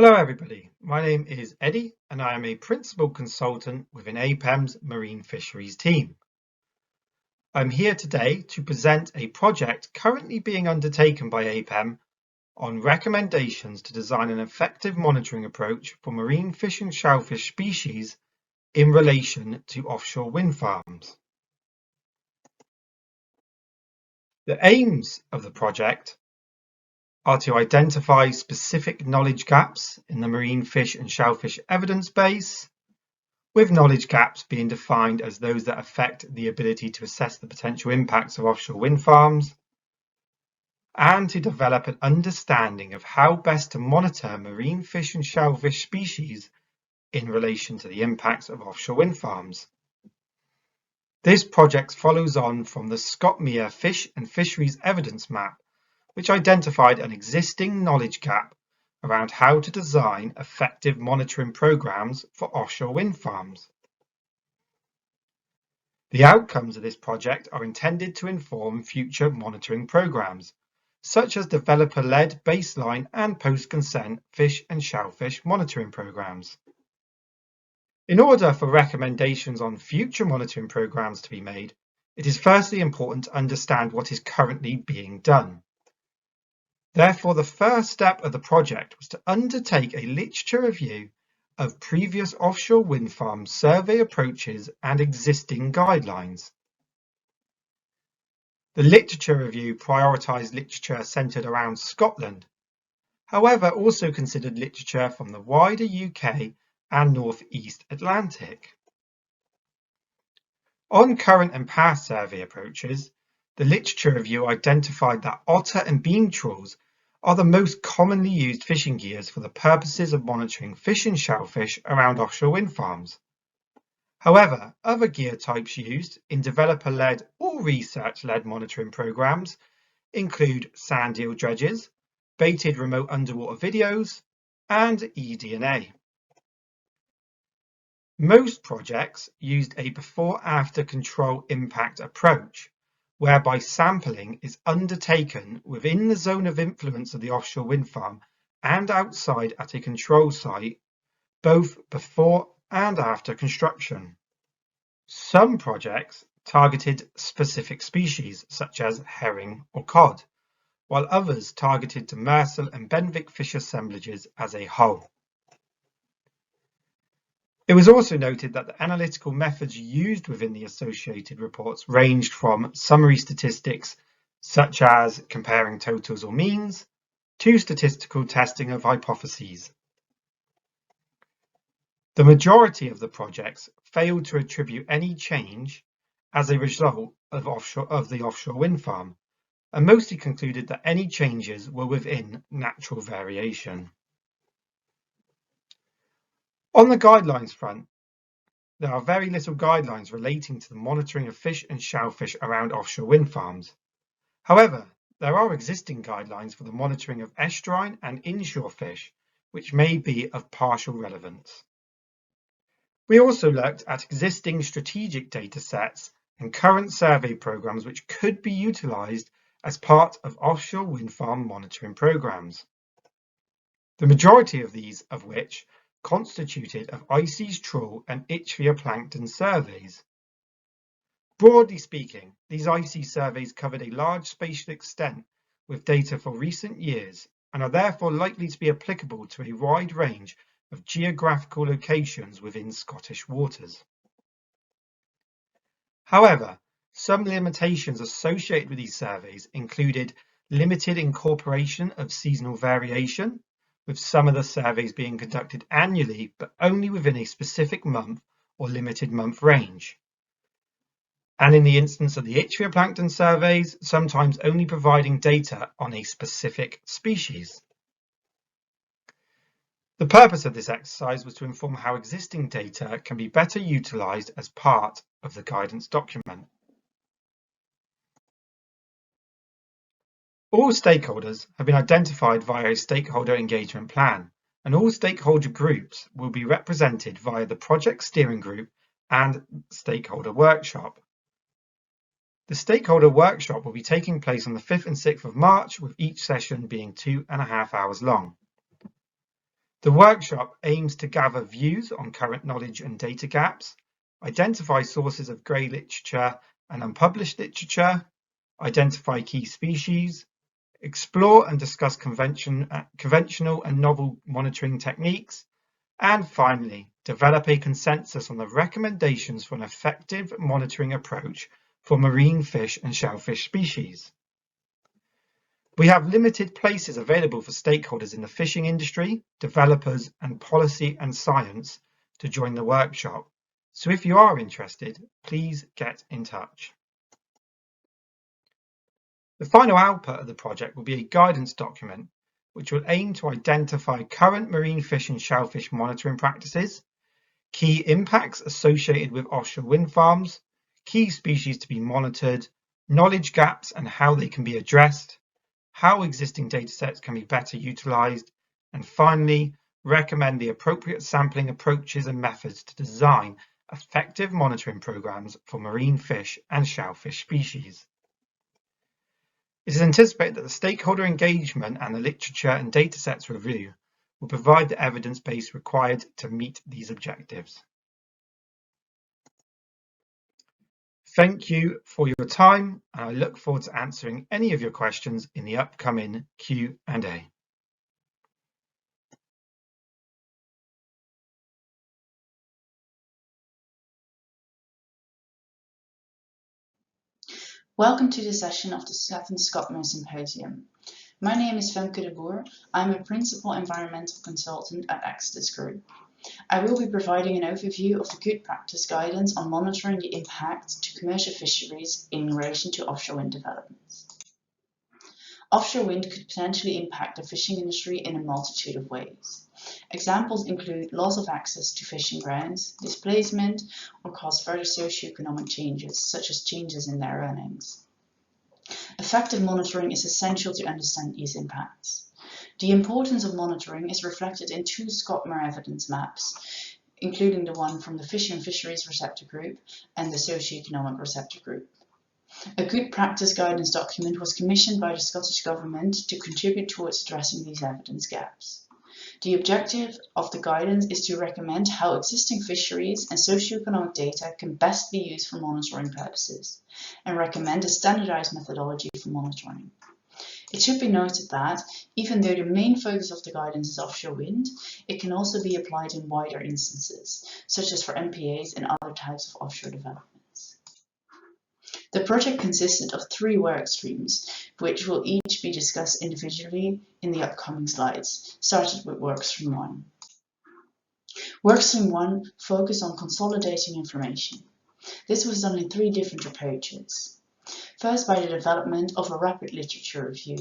Hello everybody, my name is Eddie and I am a Principal Consultant within APEM's Marine Fisheries team. I'm here today to present a project currently being undertaken by APEM on recommendations to design an effective monitoring approach for marine fish and shellfish species in relation to offshore wind farms. The aims of the project are to identify specific knowledge gaps in the marine fish and shellfish evidence base, with knowledge gaps being defined as those that affect the ability to assess the potential impacts of offshore wind farms, and to develop an understanding of how best to monitor marine fish and shellfish species in relation to the impacts of offshore wind farms. This project follows on from the ScotMER Fish and Fisheries Evidence Map, which identified an existing knowledge gap around how to design effective monitoring programs for offshore wind farms. The outcomes of this project are intended to inform future monitoring programs, such as developer-led baseline and post-consent fish and shellfish monitoring programs. In order for recommendations on future monitoring programs to be made, it is firstly important to understand what is currently being done. Therefore, the first step of the project was to undertake a literature review of previous offshore wind farm survey approaches and existing guidelines. The literature review prioritised literature centred around Scotland, however also considered literature from the wider UK and North East Atlantic. On current and past survey approaches, the literature review identified that otter and beam trawls are the most commonly used fishing gears for the purposes of monitoring fish and shellfish around offshore wind farms. However, other gear types used in developer-led or research-led monitoring programs include sand eel dredges, baited remote underwater videos, and eDNA. Most projects used a before-after control impact approach, whereby sampling is undertaken within the zone of influence of the offshore wind farm and outside at a control site, both before and after construction. Some projects targeted specific species, such as herring or cod, while others targeted demersal and Benwick fish assemblages as a whole. It was also noted that the analytical methods used within the associated reports ranged from summary statistics, such as comparing totals or means, to statistical testing of hypotheses. The majority of the projects failed to attribute any change as a result of the offshore wind farm, and mostly concluded that any changes were within natural variation. On the guidelines front, there are very little guidelines relating to the monitoring of fish and shellfish around offshore wind farms. However, there are existing guidelines for the monitoring of estuarine and inshore fish, which may be of partial relevance. We also looked at existing strategic data sets and current survey programs which could be utilised as part of offshore wind farm monitoring programs. The majority of these of which constituted of ICES trawl and ichthya plankton surveys. Broadly speaking, these ICES surveys covered a large spatial extent with data for recent years and are therefore likely to be applicable to a wide range of geographical locations within Scottish waters. However, some limitations associated with these surveys included limited incorporation of seasonal variation, with some of the surveys being conducted annually but only within a specific month or limited month range. And in the instance of the ichthya plankton surveys, sometimes only providing data on a specific species. The purpose of this exercise was to inform how existing data can be better utilised as part of the guidance document. All stakeholders have been identified via a stakeholder engagement plan, and all stakeholder groups will be represented via the project steering group and stakeholder workshop. The stakeholder workshop will be taking place on the 5th and 6th of March, with each session being 2.5 hours long. The workshop aims to gather views on current knowledge and data gaps, identify sources of grey literature and unpublished literature, identify key species, explore and discuss conventional and novel monitoring techniques, and finally, develop a consensus on the recommendations for an effective monitoring approach for marine fish and shellfish species. We have limited places available for stakeholders in the fishing industry, developers, and policy and science to join the workshop. So if you are interested, please get in touch. The final output of the project will be a guidance document, which will aim to identify current marine fish and shellfish monitoring practices, key impacts associated with offshore wind farms, key species to be monitored, knowledge gaps and how they can be addressed, how existing datasets can be better utilised, and finally, recommend the appropriate sampling approaches and methods to design effective monitoring programmes for marine fish and shellfish species. It is anticipated that the stakeholder engagement and the literature and datasets review will provide the evidence base required to meet these objectives. Thank you for your time, and I look forward to answering any of your questions in the upcoming Q&A. Welcome to the session of the 7th ScotMER Symposium. My name is Femke de Boer. I'm a Principal Environmental Consultant at Exodus Group. I will be providing an overview of the good practice guidance on monitoring the impact to commercial fisheries in relation to offshore wind developments. Offshore wind could potentially impact the fishing industry in a multitude of ways. Examples include loss of access to fishing grounds, displacement, or cause further socioeconomic changes, such as changes in their earnings. Effective monitoring is essential to understand these impacts. The importance of monitoring is reflected in 2 ScotMER evidence maps, including the one from the Fish and Fisheries Receptor Group and the Socioeconomic Receptor Group. A good practice guidance document was commissioned by the Scottish Government to contribute towards addressing these evidence gaps. The objective of the guidance is to recommend how existing fisheries and socioeconomic data can best be used for monitoring purposes, and recommend a standardized methodology for monitoring. It should be noted that, even though the main focus of the guidance is offshore wind, it can also be applied in wider instances, such as for MPAs and other types of offshore developments. The project consisted of 3 work streams, which will each be discussed individually in the upcoming slides, starting with Workstream 1. Workstream 1 focused on consolidating information. This was done in 3 different approaches. First, by the development of a rapid literature review,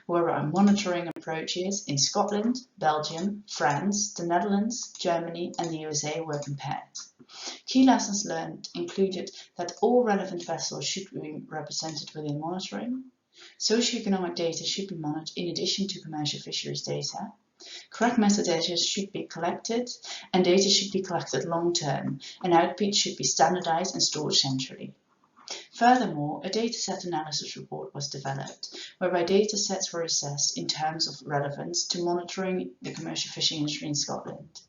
whereby monitoring approaches in Scotland, Belgium, France, the Netherlands, Germany, and the USA were compared. Key lessons learned included that all relevant vessels should be represented within monitoring, socioeconomic data should be monitored in addition to commercial fisheries data, correct metadata should be collected, and data should be collected long-term, and output should be standardized and stored centrally. Furthermore, a dataset analysis report was developed, whereby datasets were assessed in terms of relevance to monitoring the commercial fishing industry in Scotland.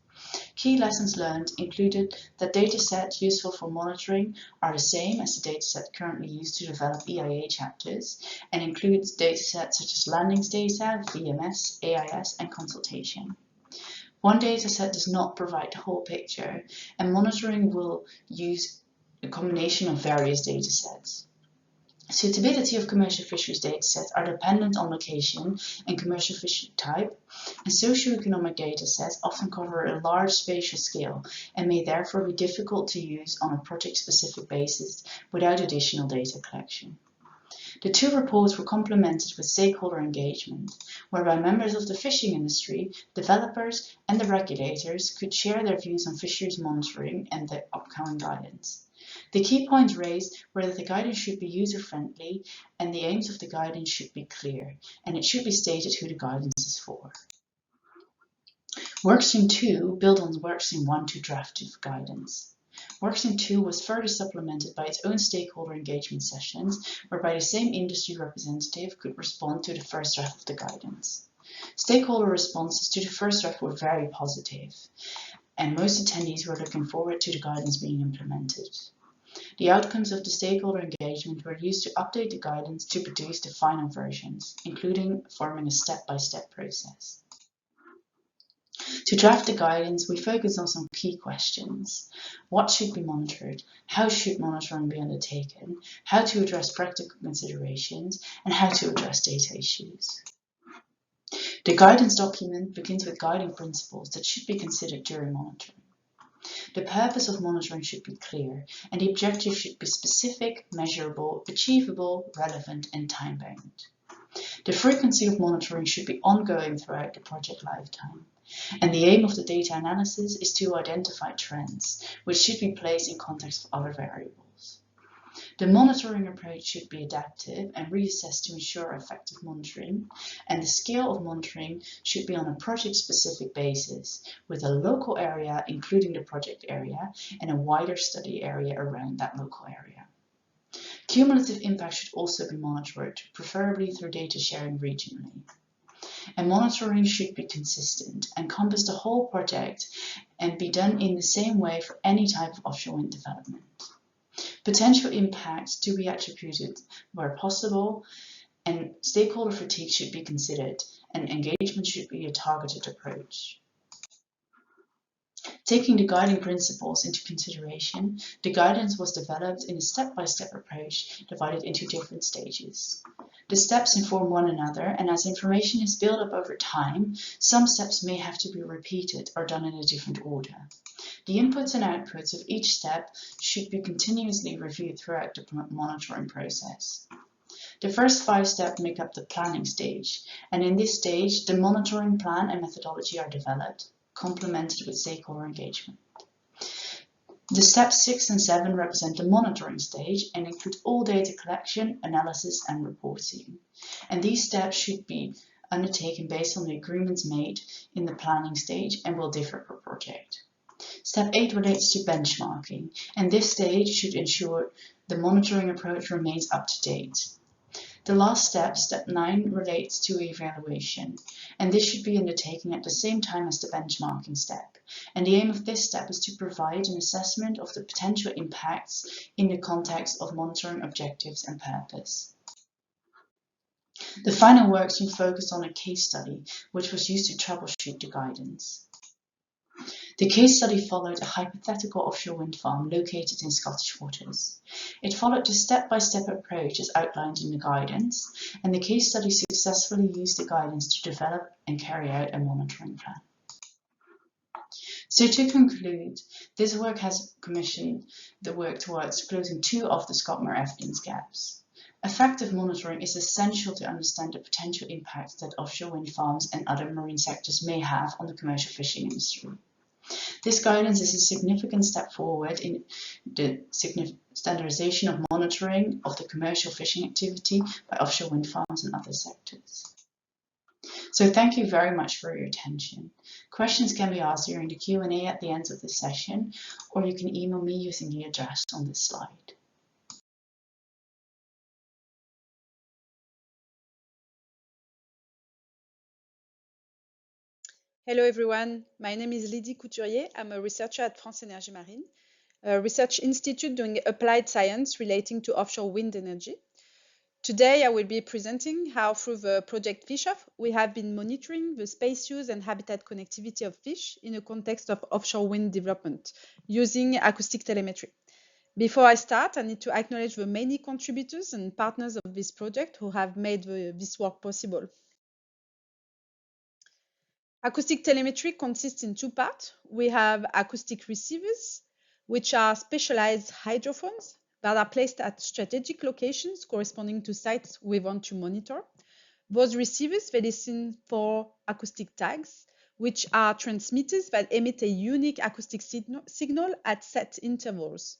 Key lessons learned included that datasets useful for monitoring are the same as the dataset currently used to develop EIA chapters, and includes datasets such as landings data, VMS, AIS, and consultation. One dataset does not provide the whole picture, and monitoring will use a combination of various datasets. Suitability of commercial fisheries datasets are dependent on location and commercial fishery type, and socioeconomic datasets often cover a large spatial scale and may therefore be difficult to use on a project-specific basis without additional data collection. The 2 reports were complemented with stakeholder engagement, whereby members of the fishing industry, developers, and the regulators could share their views on fisheries monitoring and the upcoming guidance. The key points raised were that the guidance should be user-friendly and the aims of the guidance should be clear, and it should be stated who the guidance is for. Workstream 2 built on Workstream 1 to draft the guidance. Workstream 2 was further supplemented by its own stakeholder engagement sessions, whereby the same industry representative could respond to the first draft of the guidance. Stakeholder responses to the first draft were very positive, and most attendees were looking forward to the guidance being implemented. The outcomes of the stakeholder engagement were used to update the guidance to produce the final versions, including forming a step-by-step process. To draft the guidance, we focused on some key questions. What should be monitored? How should monitoring be undertaken? How to address practical considerations? And how to address data issues. The guidance document begins with guiding principles that should be considered during monitoring. The purpose of monitoring should be clear, and the objective should be specific, measurable, achievable, relevant, and time-bound. The frequency of monitoring should be ongoing throughout the project lifetime. And the aim of the data analysis is to identify trends, which should be placed in context of other variables. The monitoring approach should be adaptive and reassessed to ensure effective monitoring, and the scale of monitoring should be on a project-specific basis, with a local area including the project area and a wider study area around that local area. Cumulative impact should also be monitored, preferably through data sharing regionally. And monitoring should be consistent, encompass the whole project, and be done in the same way for any type of offshore wind development. Potential impacts to be attributed where possible, and stakeholder fatigue should be considered, and engagement should be a targeted approach. Taking the guiding principles into consideration, the guidance was developed in a step-by-step approach divided into different stages. The steps inform one another, and as information is built up over time, some steps may have to be repeated or done in a different order. The inputs and outputs of each step should be continuously reviewed throughout the monitoring process. The first 5 steps make up the planning stage, and in this stage, the monitoring plan and methodology are developed, complemented with stakeholder engagement. The steps 6 and 7 represent the monitoring stage and include all data collection, analysis, and reporting. And these steps should be undertaken based on the agreements made in the planning stage and will differ per project. Step 8 relates to benchmarking, and this stage should ensure the monitoring approach remains up to date. The last step, step 9, relates to evaluation, and this should be undertaken at the same time as the benchmarking step. And the aim of this step is to provide an assessment of the potential impacts in the context of monitoring objectives and purpose. The final workstream focused on a case study, which was used to troubleshoot the guidance. The case study followed a hypothetical offshore wind farm located in Scottish waters. It followed the step-by-step approach as outlined in the guidance, and the case study successfully used the guidance to develop and carry out a monitoring plan. So to conclude, this work has commissioned the work towards closing 2 of the ScotMER evidence gaps. Effective monitoring is essential to understand the potential impacts that offshore wind farms and other marine sectors may have on the commercial fishing industry. This guidance is a significant step forward in the standardization of monitoring of the commercial fishing activity by offshore wind farms and other sectors. So thank you very much for your attention. Questions can be asked during the Q&A at the end of this session, or you can email me using the address on this slide. Hello everyone, my name is Lydie Couturier. I'm a researcher at France Énergie Marine, a research institute doing applied science relating to offshore wind energy. Today I will be presenting how through the project FishOff we have been monitoring the space use and habitat connectivity of fish in a context of offshore wind development using acoustic telemetry. Before I start, I need to acknowledge the many contributors and partners of this project who have made this work possible. Acoustic telemetry consists in 2 parts. We have acoustic receivers, which are specialized hydrophones that are placed at strategic locations corresponding to sites we want to monitor. Those receivers, they listen for acoustic tags, which are transmitters that emit a unique acoustic signal at set intervals.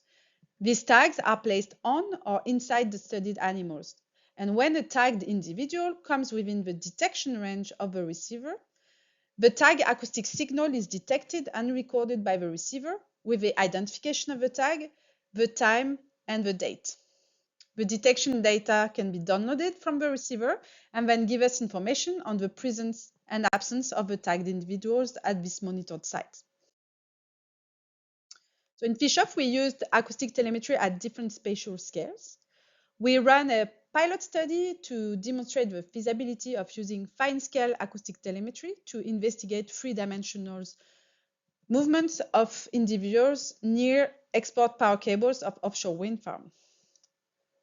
These tags are placed on or inside the studied animals. And when a tagged individual comes within the detection range of the receiver, the tag acoustic signal is detected and recorded by the receiver with the identification of the tag, the time, and the date. The detection data can be downloaded from the receiver and then give us information on the presence and absence of the tagged individuals at this monitored site. So in FishOff, we used acoustic telemetry at different spatial scales. We ran a pilot study to demonstrate the feasibility of using fine-scale acoustic telemetry to investigate three-dimensional movements of individuals near export power cables of offshore wind farms.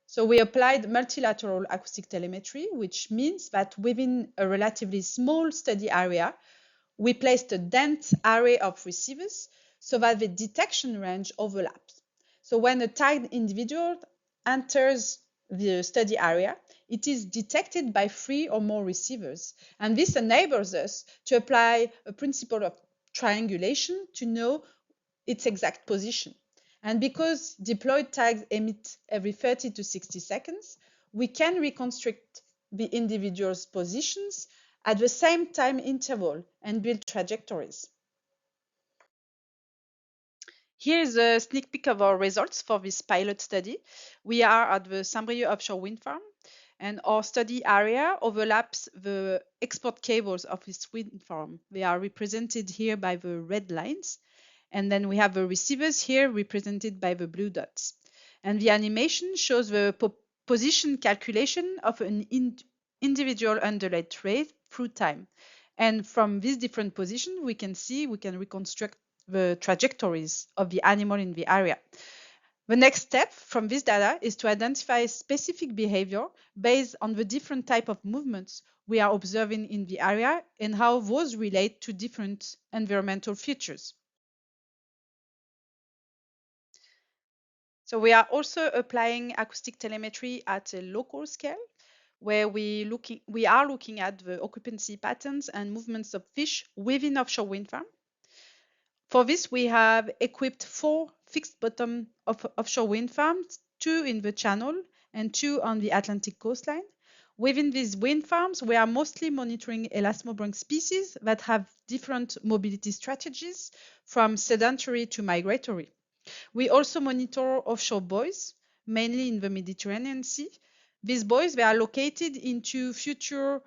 So we applied multilateral acoustic telemetry, which means that within a relatively small study area, we placed a dense array of receivers so that the detection range overlaps. So when a tagged individual enters the study area, it is detected by 3 or more receivers. And this enables us to apply a principle of triangulation to know its exact position. And because deployed tags emit every 30 to 60 seconds, we can reconstruct the individual's positions at the same time interval and build trajectories. Here is a sneak peek of our results for this pilot study. We are at the Saint-Brieuc offshore wind farm, and our study area overlaps the export cables of this wind farm. They are represented here by the red lines. And then we have the receivers here represented by the blue dots. And the animation shows the position calculation of an individual underlaid trace through time. And from these different positions, we can reconstruct the trajectories of the animal in the area. The next step from this data is to identify specific behavior based on the different type of movements we are observing in the area and how those relate to different environmental features. So we are also applying acoustic telemetry at a local scale, where we are looking at the occupancy patterns and movements of fish within offshore wind farm. For this, we have equipped 4 fixed bottom offshore wind farms, 2 in the channel and 2 on the Atlantic coastline. Within these wind farms, we are mostly monitoring elasmobranch species that have different mobility strategies, from sedentary to migratory. We also monitor offshore buoys, mainly in the Mediterranean Sea. These buoys, they are located into future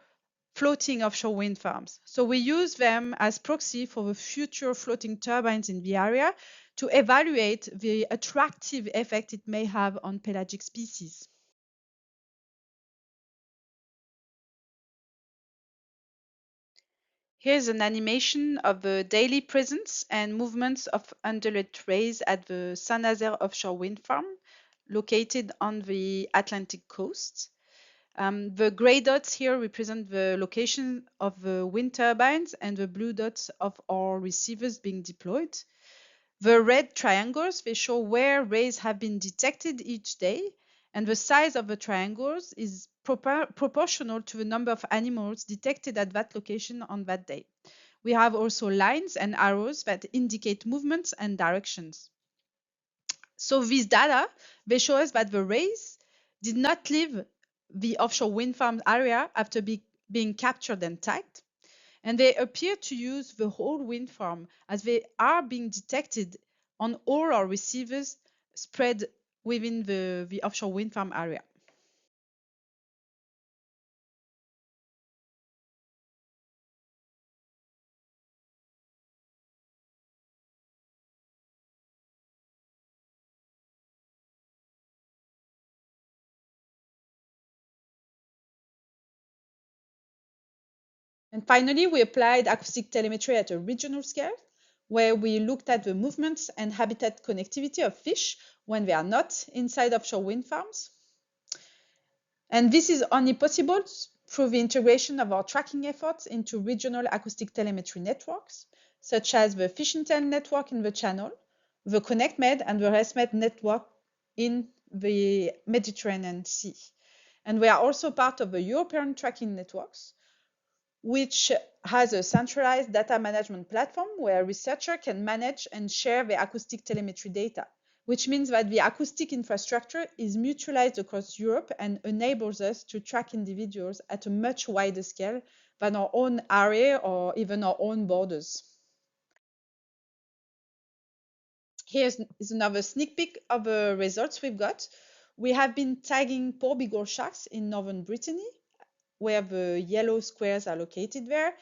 floating offshore wind farms. So we use them as proxy for the future floating turbines in the area to evaluate the attractive effect it may have on pelagic species. Here's an animation of the daily presence and movements of underlaid trays at the Saint-Nazaire offshore wind farm, located on the Atlantic coast. The gray dots here represent the location of the wind turbines and the blue dots of our receivers being deployed. The red triangles, they show where rays have been detected each day, and the size of the triangles is proportional to the number of animals detected at that location on that day. We have also lines and arrows that indicate movements and directions. So these data, they show us that the rays did not leave the offshore wind farm area after being captured and tagged. And they appear to use the whole wind farm, as they are being detected on all our receivers spread within the offshore wind farm area. And finally, we applied acoustic telemetry at a regional scale, where we looked at the movements and habitat connectivity of fish when they are not inside offshore wind farms. And this is only possible through the integration of our tracking efforts into regional acoustic telemetry networks, such as the FishIntel network in the channel, the ConnectMed and the ResMed network in the Mediterranean Sea. And we are also part of the European tracking networks, which has a centralized data management platform where a researcher can manage and share the acoustic telemetry data, which means that the acoustic infrastructure is mutualized across Europe and enables us to track individuals at a much wider scale than our own area or even our own borders. Here is another sneak peek of the results we've got. We have been tagging porbigal sharks in northern Brittany, where the yellow squares are located there.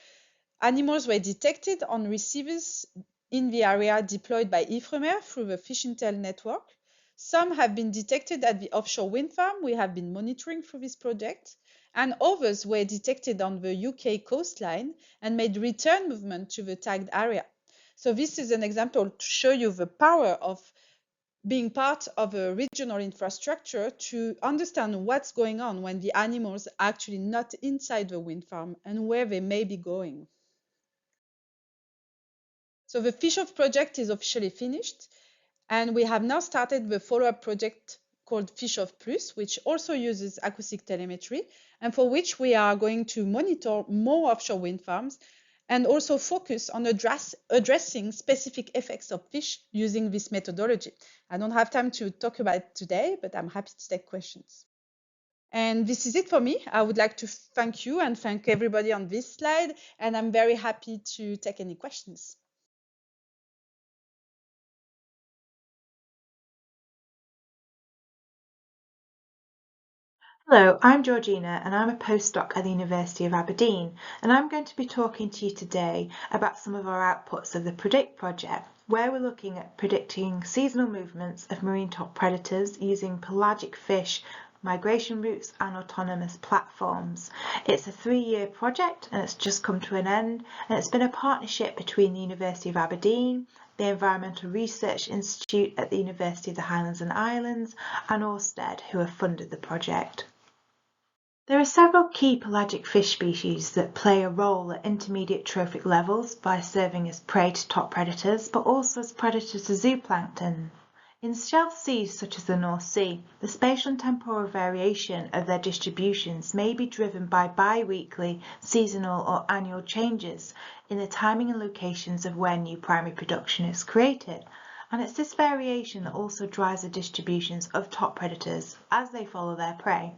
Animals were detected on receivers in the area deployed by ScotMER through the Fish Intel network. Some have been detected at the offshore wind farm we have been monitoring through this project, and others were detected on the UK coastline and made return movement to the tagged area. So this is an example to show you the power of being part of a regional infrastructure to understand what's going on when the animals are actually not inside the wind farm and where they may be going. So the Fish-Off project is officially finished, and we have now started the follow-up project called Fish-Off Plus, which also uses acoustic telemetry, and for which we are going to monitor more offshore wind farms and also focus on addressing specific effects of fish using this methodology. I don't have time to talk about it today, but I'm happy to take questions. And this is it for me. I would like to thank you and thank everybody on this slide, and I'm very happy to take any questions. Hello, I'm Georgina and I'm a postdoc at the University of Aberdeen, and I'm going to be talking to you today about some of our outputs of the PREDICT project, where we're looking at predicting seasonal movements of marine top predators using pelagic fish, migration routes and autonomous platforms. It's a 3-year project and it's just come to an end, and it's been a partnership between the University of Aberdeen, the Environmental Research Institute at the University of the Highlands and Islands and Ørsted, who have funded the project. There are several key pelagic fish species that play a role at intermediate trophic levels by serving as prey to top predators, but also as predators to zooplankton. In shelf seas such as the North Sea, the spatial and temporal variation of their distributions may be driven by bi-weekly, seasonal or annual changes in the timing and locations of where new primary production is created. And it's this variation that also drives the distributions of top predators as they follow their prey.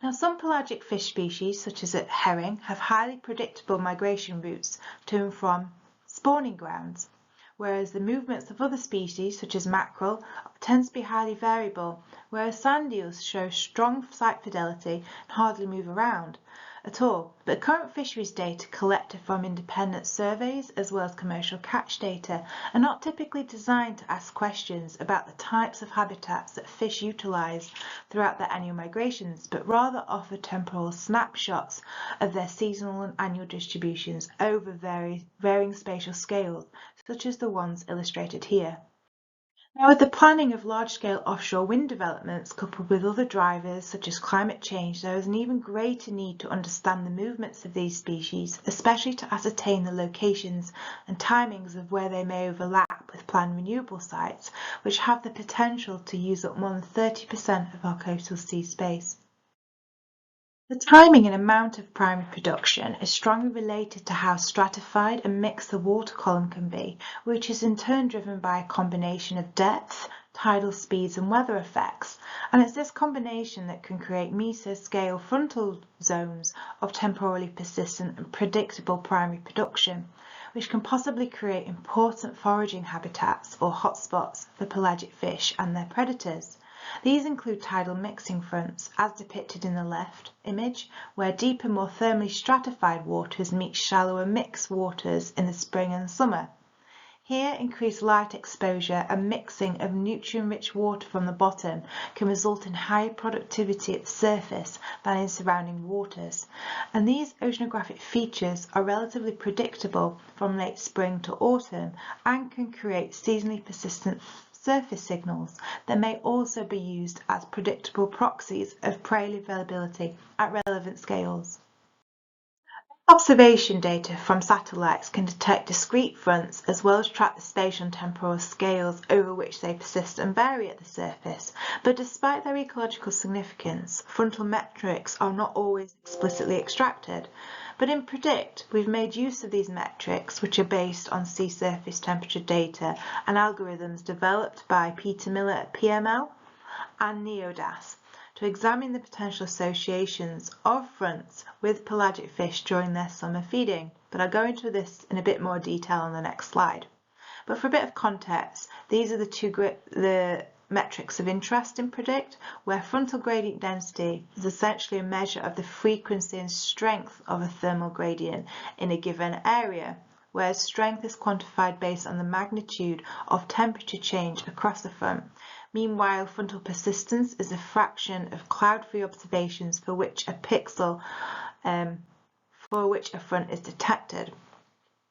Now, some pelagic fish species, such as herring, have highly predictable migration routes to and from spawning grounds, whereas the movements of other species, such as mackerel, tend to be highly variable, whereas sand eels show strong sight fidelity and hardly move around at all. But current fisheries data collected from independent surveys as well as commercial catch data are not typically designed to ask questions about the types of habitats that fish utilise throughout their annual migrations, but rather offer temporal snapshots of their seasonal and annual distributions over varying spatial scales, such as the ones illustrated here. Now, with the planning of large-scale offshore wind developments coupled with other drivers such as climate change, there is an even greater need to understand the movements of these species, especially to ascertain the locations and timings of where they may overlap with planned renewable sites, which have the potential to use up more than 30% of our coastal sea space. The timing and amount of primary production is strongly related to how stratified and mixed the water column can be, which is in turn driven by a combination of depth, tidal speeds and weather effects, and it's this combination that can create mesoscale frontal zones of temporally persistent and predictable primary production, which can possibly create important foraging habitats or hotspots for pelagic fish and their predators. These include tidal mixing fronts, as depicted in the left image, where deeper, more thermally stratified waters meet shallower mixed waters in the spring and summer. Here, increased light exposure and mixing of nutrient-rich water from the bottom can result in higher productivity at the surface than in surrounding waters, and these oceanographic features are relatively predictable from late spring to autumn and can create seasonally persistent surface signals that may also be used as predictable proxies of prey availability at relevant scales. Observation data from satellites can detect discrete fronts as well as track the spatial and temporal scales over which they persist and vary at the surface, but despite their ecological significance, frontal metrics are not always explicitly extracted. But in PREDICT, we've made use of these metrics, which are based on sea surface temperature data and algorithms developed by Peter Miller at PML and NEODAS, to examine the potential associations of fronts with pelagic fish during their summer feeding, but I'll go into this in a bit more detail on the next slide. But for a bit of context, these are the metrics of interest in PREDICT, where frontal gradient density is essentially a measure of the frequency and strength of a thermal gradient in a given area, whereas strength is quantified based on the magnitude of temperature change across the front. Meanwhile, frontal persistence is a fraction of cloud-free observations for which a pixel front is detected.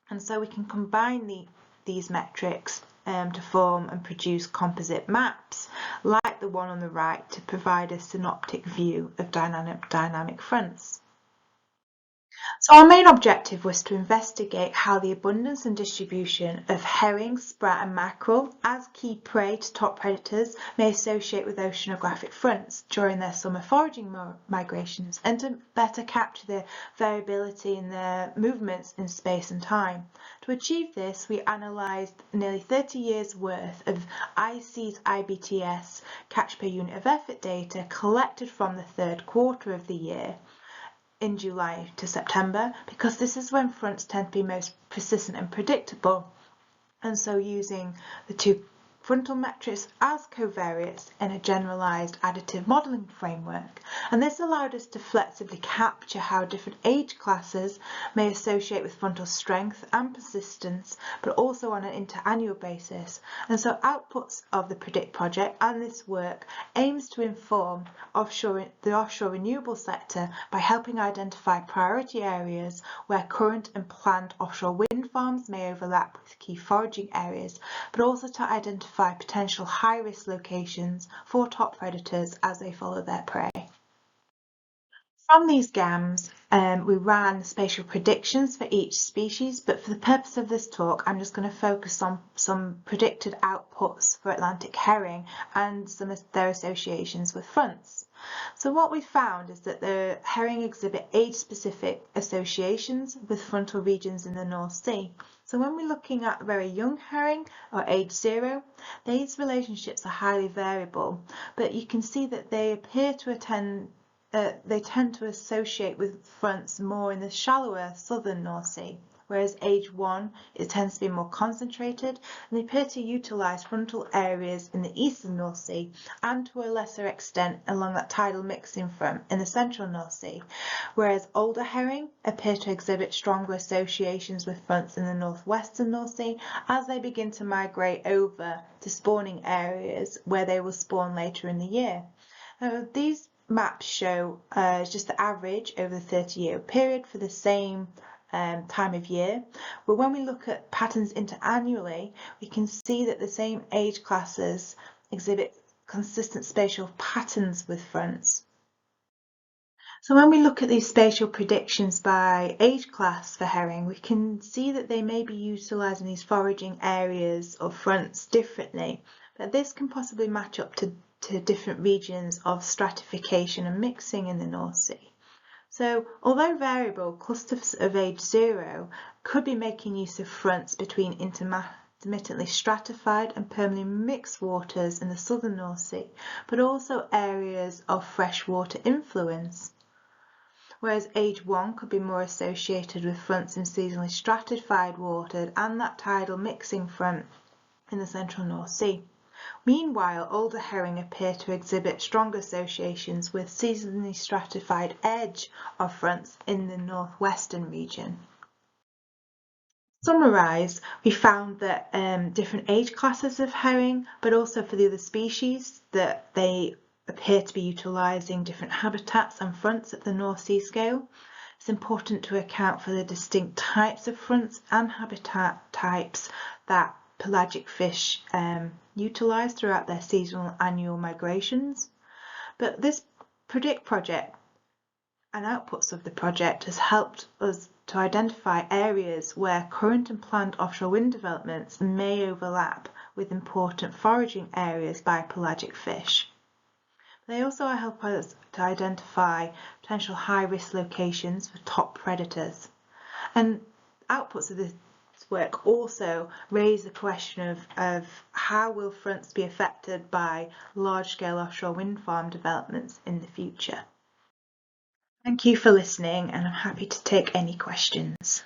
And so we can combine these metrics to form and produce composite maps like the one on the right to provide a synoptic view of dynamic fronts. So our main objective was to investigate how the abundance and distribution of herring, sprat and mackerel as key prey to top predators may associate with oceanographic fronts during their summer foraging migrations, and to better capture the variability in their movements in space and time. To achieve this, we analysed nearly 30 years worth of IC's IBTS catch per unit of effort data collected from the third quarter of the year in July to September, because this is when fronts tend to be most persistent and predictable, and so using the two frontal metrics as covariates in a generalised additive modelling framework. And this allowed us to flexibly capture how different age classes may associate with frontal strength and persistence, but also on an interannual basis. And so outputs of the PREDICT project and this work aims to inform the offshore renewable sector by helping identify priority areas where current and planned offshore wind farms may overlap with key foraging areas, but also to identify potential high-risk locations for top predators as they follow their prey. From these GAMs, we ran spatial predictions for each species, but for the purpose of this talk, I'm just going to focus on some predicted outputs for Atlantic herring and some of their associations with fronts. So what we found is that the herring exhibit age-specific associations with frontal regions in the North Sea. So when we're looking at very young herring, or age 0, these relationships are highly variable, but you can see that they appear to tend to associate with fronts more in the shallower southern North Sea, whereas age 1 it tends to be more concentrated, and they appear to utilise frontal areas in the eastern North Sea and to a lesser extent along that tidal mixing front in the central North Sea, whereas older herring appear to exhibit stronger associations with fronts in the northwestern North Sea as they begin to migrate over to spawning areas where they will spawn later in the year. These maps show just the average over the 30-year period for the same time of year, but when we look at patterns interannually, we can see that the same age classes exhibit consistent spatial patterns with fronts. So when we look at these spatial predictions by age class for herring, we can see that they may be utilising these foraging areas or fronts differently, but this can possibly match up to different regions of stratification and mixing in the North Sea. So although variable, clusters of age 0 could be making use of fronts between intermittently stratified and permanently mixed waters in the southern North Sea, but also areas of freshwater influence. Whereas age 1 could be more associated with fronts in seasonally stratified waters and that tidal mixing front in the central North Sea. Meanwhile, older herring appear to exhibit stronger associations with seasonally stratified edge of fronts in the northwestern region. To summarise, we found that different age classes of herring, but also for the other species, that they appear to be utilising different habitats and fronts at the North Sea scale. It's important to account for the distinct types of fronts and habitat types that pelagic fish utilise throughout their seasonal annual migrations. But this PREDICT project and outputs of the project has helped us to identify areas where current and planned offshore wind developments may overlap with important foraging areas by pelagic fish. They also help us to identify potential high-risk locations for top predators. And outputs of this work also raise the question of how will fronts be affected by large-scale offshore wind farm developments in the future. Thank you for listening, and I'm happy to take any questions.